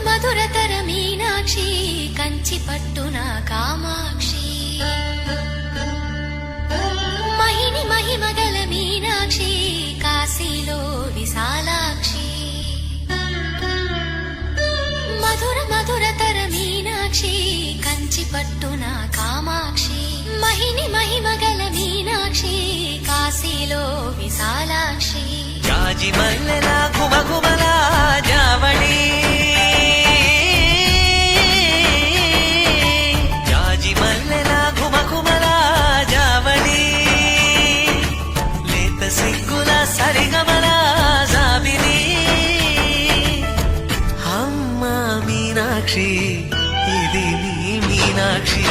మధురతర మీనాక్షి కంచి పట్టున కామాక్షి మహిని మహిమగల మీనాక్షి కాశీలో విశాలాక్షి మధురతర మీనాక్షి కంచి పట్టున కామాక్షి మహిని మహిమగల మీనాక్షి కాశీలో విశాలాక్షి జాజి మల్లెలా గుమగుమలా జావళి జాజి మల్లెలా గుమగుమలా జావళి లేత సిగ్గుల సరిగమల జాబిలి అమ్మ మీనాక్షి ఇది నీ మీనాక్షి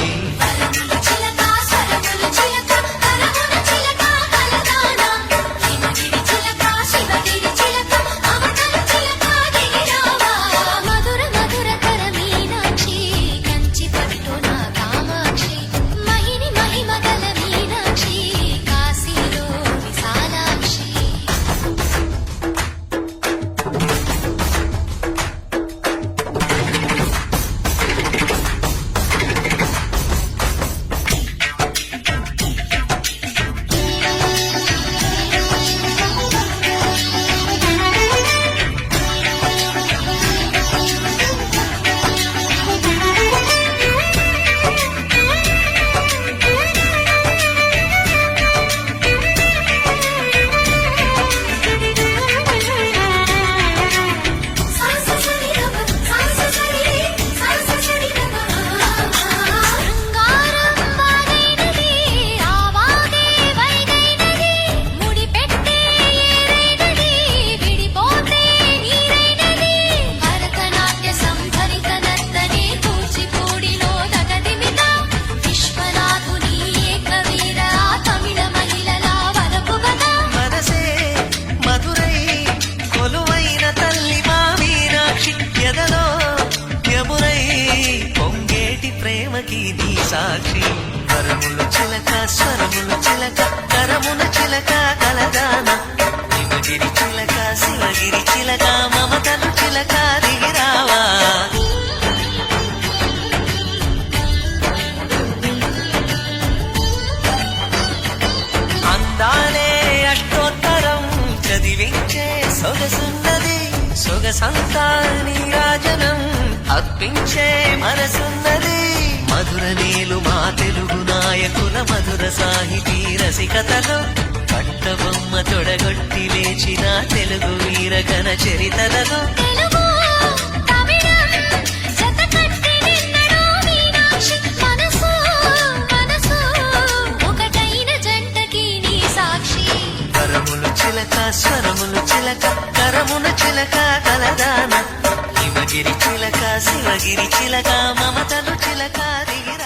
సాక్షి వరములు చిలక స్వరములు చిలక కరమున చిలక కలదాన శివగిరి చిలక శివగిరి చిలక మమతలు చిలక దిగిరావా అందాలే అష్టోత్తరం చదివించే సొగసున్నది సొగసంతా నీరాజనం అర్పించే మనసున్నది మధుర నీలు మా తెలుగు నాయకుల మధుర సాహితీ రసికతలో పట్టబొమ్మ తొడగొట్టి లేచిన తెలుగు వీరగణ చరితలలో కరములు చిలక స్వరములు చిలక కరమున చిలక కలదాన శివగిరి చిలక శివగిరి చిలక మమతలు చిలక దిగిర